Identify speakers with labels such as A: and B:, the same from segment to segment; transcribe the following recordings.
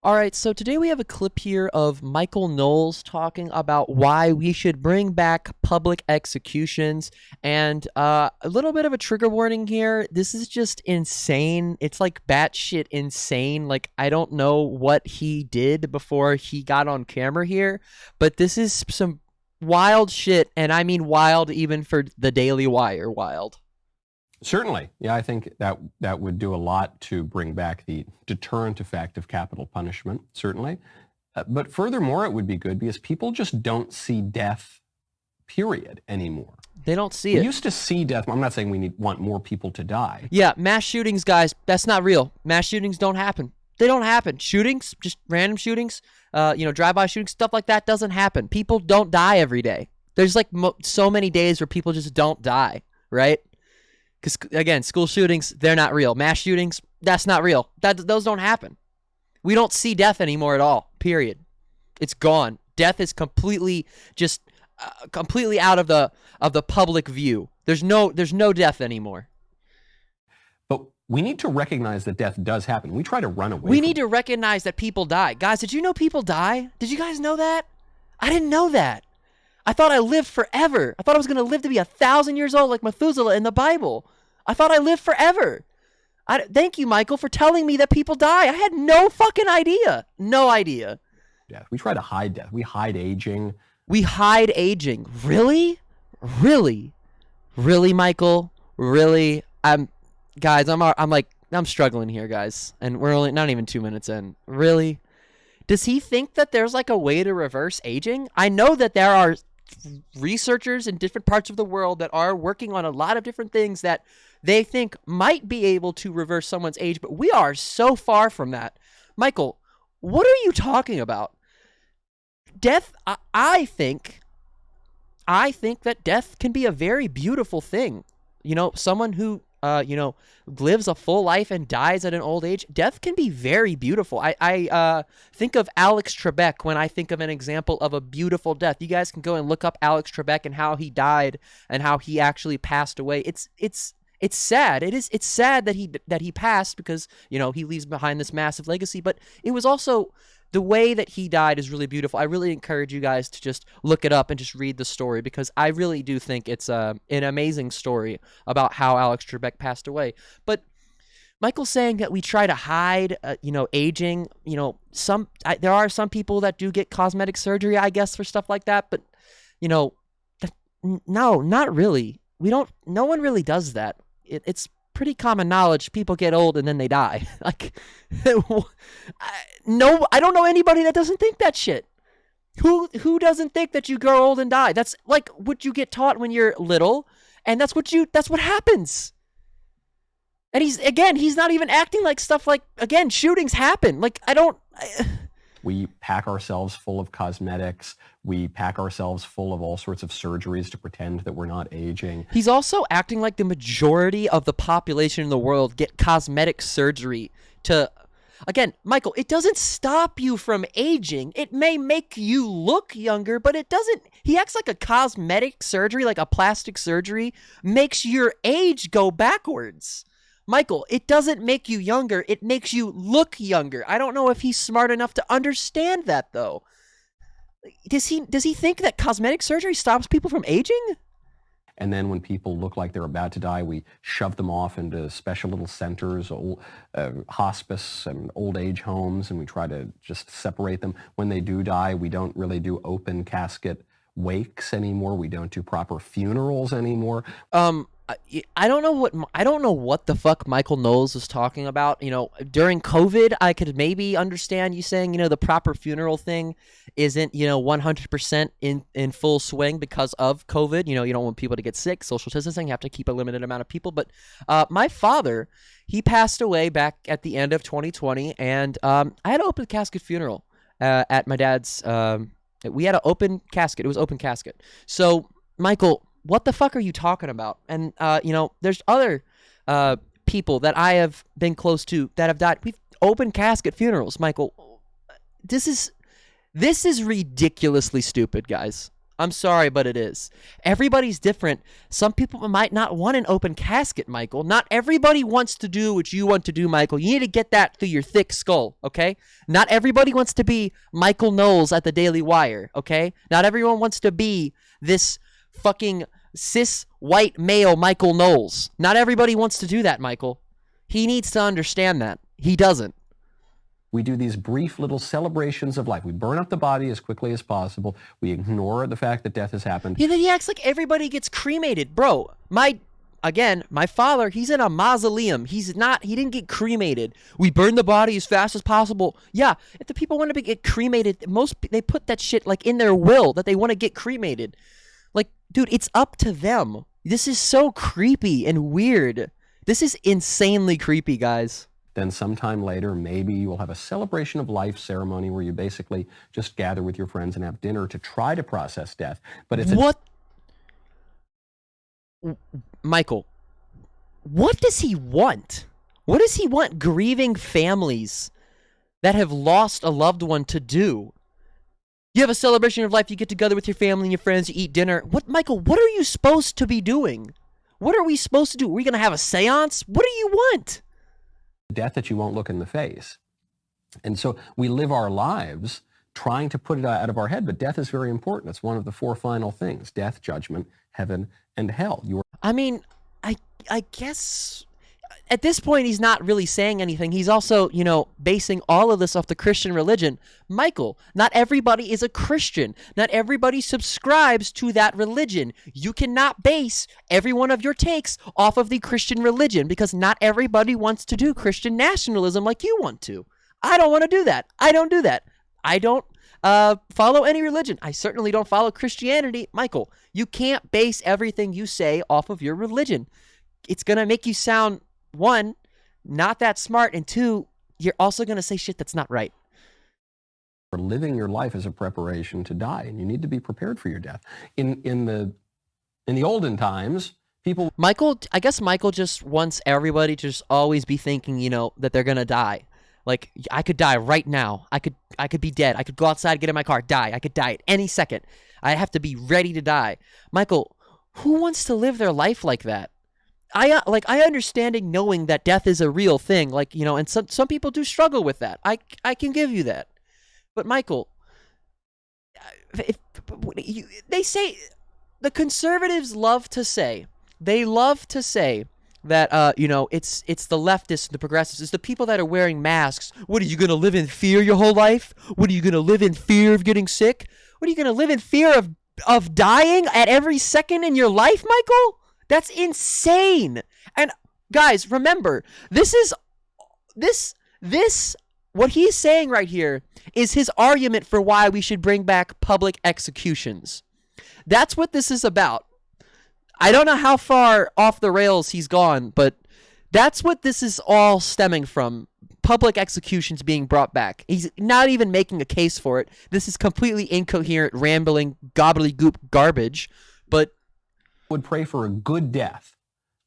A: All right, so today we have a clip here of Michael Knowles talking about why we should bring back public executions. And a little bit of a trigger warning here. This is just insane. It's like batshit insane. Like, I don't know what he did before he got on camera here, but this is some wild shit. And I mean wild even for the Daily Wire wild.
B: Certainly. Yeah, I think that would do a lot to bring back the deterrent effect of capital punishment, certainly. But furthermore, it would be good because people just don't see death, period, anymore.
A: They don't see it.
B: We used to see death. I'm not saying we want more people to die.
A: Yeah, mass shootings, guys, that's not real. Mass shootings don't happen. They don't happen. Shootings, just random shootings, drive-by shootings, stuff like that doesn't happen. People don't die every day. There's like so many days where people just don't die, right? Because, again, school shootings, they're not real. Mass shootings, that's not real. Those don't happen. We don't see death anymore at all, period. It's gone. Death is completely out of the public view. There's no death anymore.
B: But we need to recognize that death does happen. We try to run away.
A: We need to recognize that people die. Guys, did you know people die? Did you guys know that? I didn't know that. I thought I lived forever. I thought I was going to live to be 1,000 years old like Methuselah in the Bible. I thought I lived forever. Thank you, Michael, for telling me that people die. I had no fucking idea. No idea.
B: Death. We try to hide death. We hide aging.
A: We hide aging. Really? Really? Really, Michael? Really? Guys, I'm struggling here, guys. And we're only not even 2 minutes in. Really? Does he think that there's like a way to reverse aging? I know that there are researchers in different parts of the world that are working on a lot of different things that they think might be able to reverse someone's age, but we are so far from that. Michael, what are you talking about? Death, I think that death can be a very beautiful thing. You know, someone who lives a full life and dies at an old age, death can be very beautiful. I think of Alex Trebek when I think of an example of a beautiful death. You guys can go and look up Alex Trebek and how he died and how he actually passed away. It's sad. It's sad that he passed because, he leaves behind this massive legacy, but it was also the way that he died is really beautiful. I really encourage you guys to just look it up and just read the story because I really do think it's an amazing story about how Alex Trebek passed away. But Michael's saying that we try to hide, aging. There are some people that do get cosmetic surgery, I guess, for stuff like that. But, no, not really. No one really does that. It's pretty common knowledge people get old and then they die. Like, no, I don't know anybody that doesn't think that shit. Who doesn't think that you grow old and die? That's like what you get taught when you're little, and that's what happens. And he's not even acting like stuff like, again, shootings happen. Like,
B: we pack ourselves full of cosmetics. We pack ourselves full of all sorts of surgeries to pretend that we're not aging.
A: He's also acting like the majority of the population in the world get cosmetic surgery to... Again, Michael, it doesn't stop you from aging. It may make you look younger, but it doesn't... He acts like a cosmetic surgery, like a plastic surgery, makes your age go backwards. Michael, it doesn't make you younger. It makes you look younger. I don't know if he's smart enough to understand that, though. Does he think that cosmetic surgery stops people from aging?
B: And then when people look like they're about to die, we shove them off into special little centers, hospice and old age homes, and we try to just separate them. When they do die, we don't really do open casket wakes anymore. We don't do proper funerals anymore.
A: I don't know what the fuck Michael Knowles was talking about. During COVID, I could maybe understand you saying, the proper funeral thing isn't, 100% in full swing because of COVID. You don't want people to get sick, social distancing, you have to keep a limited amount of people. But my father, he passed away back at the end of 2020, and I had an open casket funeral at my dad's. We had an open casket. It was open casket. So, Michael, what the fuck are you talking about? And, there's other people that I have been close to that have died. We've open casket funerals, Michael. This is ridiculously stupid, guys. I'm sorry, but it is. Everybody's different. Some people might not want an open casket, Michael. Not everybody wants to do what you want to do, Michael. You need to get that through your thick skull, okay? Not everybody wants to be Michael Knowles at the Daily Wire, okay? Not everyone wants to be this fucking cis white male Michael Knowles. Not everybody wants to do that, Michael. He needs to understand that. He doesn't.
B: We do these brief little celebrations of life. We burn up the body as quickly as possible. We ignore the fact that death has happened.
A: Yeah, he acts like everybody gets cremated. Bro, my father, he's in a mausoleum. He didn't get cremated. We burn the body as fast as possible. Yeah, if the people want to get cremated, they put that shit like in their will that they want to get cremated. Like, dude, it's up to them. This is so creepy and weird. This is insanely creepy, guys.
B: Then sometime later, maybe you will have a celebration of life ceremony where you basically just gather with your friends and have dinner to try to process death. But it's
A: Michael, what does he want? What does he want grieving families that have lost a loved one to do? You have a celebration of life, you get together with your family and your friends, you eat dinner. Michael, what are you supposed to be doing? What are we supposed to do? Are we going to have a seance? What do you want?
B: Death that you won't look in the face. And so we live our lives trying to put it out of our head, but death is very important. It's one of the four final things: death, judgment, heaven, and hell.
A: I guess at this point he's not really saying anything. He's also, basing all of this off the Christian religion. Michael, not everybody is a Christian. Not everybody subscribes to that religion. You cannot base every one of your takes off of the Christian religion because not everybody wants to do Christian nationalism like you want to. I don't want to do that. I don't do that. I don't follow any religion. I certainly don't follow Christianity. Michael, you can't base everything you say off of your religion. It's going to make you sound, one, not that smart, and two, you're also going to say shit that's not right.
B: For living your life as a preparation to die, and you need to be prepared for your death. In the olden times,
A: I guess Michael just wants everybody to just always be thinking, that they're going to die. Like, I could die right now. I could be dead. I could go outside, get in my car, die. I could die at any second. I have to be ready to die. Michael, who wants to live their life like that? I understanding knowing that death is a real thing, and some people do struggle with that. I can give you that. But Michael, they say, the conservatives love to say that it's the leftists, the progressives, it's the people that are wearing masks. What, are you going to live in fear your whole life? What, are you going to live in fear of getting sick? What, are you going to live in fear of dying at every second in your life, Michael? That's insane. And guys, remember, what he's saying right here is his argument for why we should bring back public executions. That's what this is about. I don't know how far off the rails he's gone, but that's what this is all stemming from. Public executions being brought back. He's not even making a case for it. This is completely incoherent, rambling, gobbledygook garbage, but
B: would pray for a good death,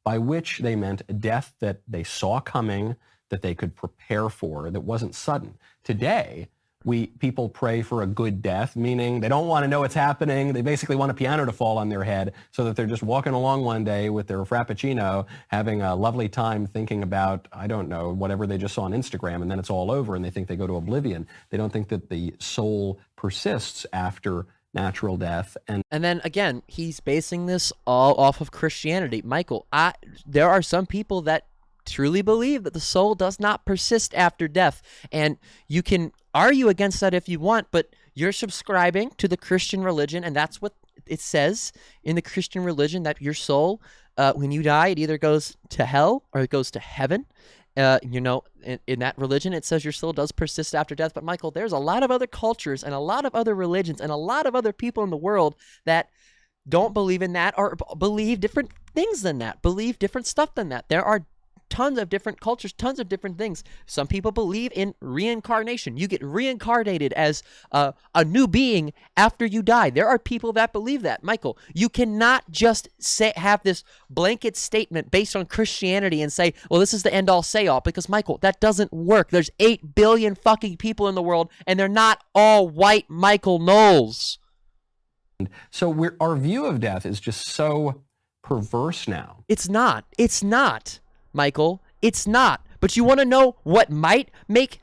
B: by which they meant a death that they saw coming, that they could prepare for, that wasn't sudden. Today, people pray for a good death, meaning they don't want to know what's happening. They basically want a piano to fall on their head so that they're just walking along one day with their Frappuccino, having a lovely time thinking about, I don't know, whatever they just saw on Instagram, and then it's all over and they think they go to oblivion. They don't think that the soul persists after natural death. And
A: then again, he's basing this all off of Christianity. Michael, there are some people that truly believe that the soul does not persist after death, and you can argue against that if you want, but you're subscribing to the Christian religion, and that's what it says in the Christian religion, that your soul, when you die, it either goes to hell or it goes to heaven. In that religion, it says your soul does persist after death. But Michael, there's a lot of other cultures and a lot of other religions and a lot of other people in the world that don't believe in that, or believe different things than that, believe different stuff than that. There are tons of different cultures, tons of different things. Some people believe in reincarnation. You get reincarnated as a new being after you die. There are people that believe that. Michael, you cannot just have this blanket statement based on Christianity and say, well, this is the end all say all, because Michael, that doesn't work. There's 8 billion fucking people in the world, and they're not all white Michael Knowles.
B: So our view of death is just so perverse now.
A: It's not. It's not, Michael. It's not. But you want to know what might make...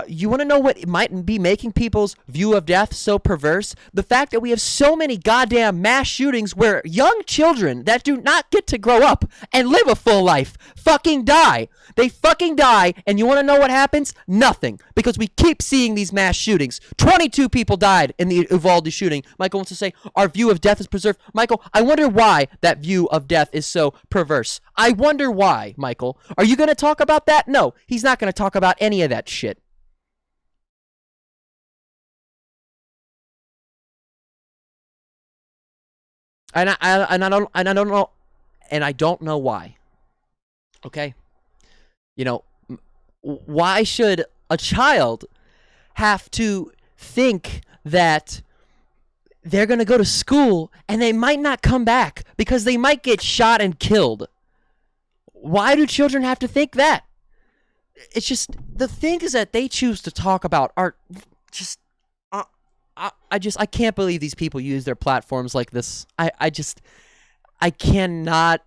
A: you want to know what might be making people's view of death so perverse? The fact that we have so many goddamn mass shootings where young children that do not get to grow up and live a full life fucking die. They fucking die, and you want to know what happens? Nothing. Because we keep seeing these mass shootings. 22 people died in the Uvalde shooting. Michael wants to say our view of death is preserved. Michael, I wonder why that view of death is so perverse. I wonder why, Michael. Are you going to talk about that? No, he's not going to talk about any of that shit. And I don't know why. Okay? You know, why should a child have to think that they're going to go to school and they might not come back because they might get shot and killed? Why do children have to think that? It's just the things that they choose to talk about are just I can't believe these people use their platforms like this. I cannot.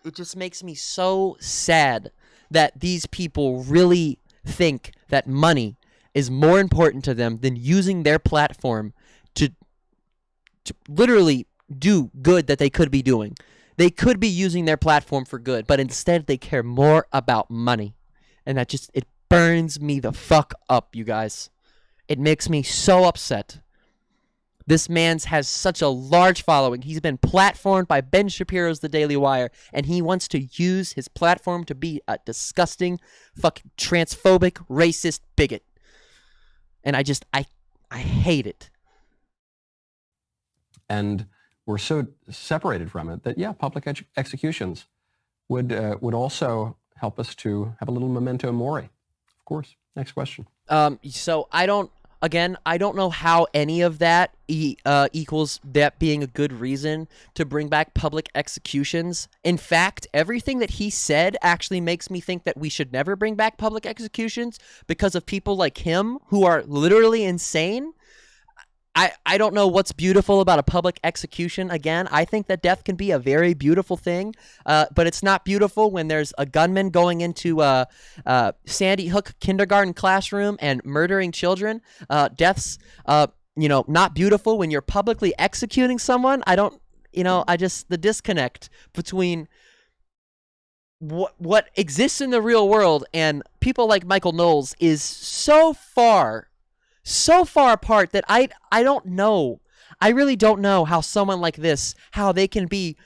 A: It just makes me so sad that these people really think that money is more important to them than using their platform to literally do good that they could be doing. They could be using their platform for good, but instead they care more about money. And that just, it burns me the fuck up, you guys. It makes me so upset. This man has such a large following. He's been platformed by Ben Shapiro's The Daily Wire, and he wants to use his platform to be a disgusting, fucking transphobic, racist bigot. And I hate it.
B: And we're so separated from it that, yeah, public executions would also help us to have a little memento mori. Of course. Next question.
A: So I don't know how any of that equals that being a good reason to bring back public executions. In fact, everything that he said actually makes me think that we should never bring back public executions because of people like him who are literally insane. I don't know what's beautiful about a public execution. Again, I think that death can be a very beautiful thing, but it's not beautiful when there's a gunman going into Sandy Hook kindergarten classroom and murdering children. Death's, not beautiful when you're publicly executing someone. The disconnect between what exists in the real world and people like Michael Knowles is so far apart that I don't know. I really don't know how someone like this, how they can be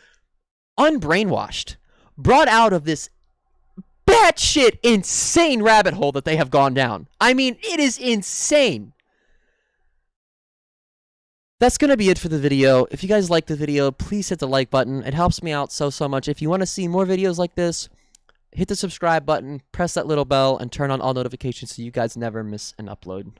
A: unbrainwashed, brought out of this batshit insane rabbit hole that they have gone down. I mean, it is insane. That's going to be it for the video. If you guys like the video, please hit the like button. It helps me out so much. If you want to see more videos like this, hit the subscribe button, press that little bell, and turn on all notifications so you guys never miss an upload.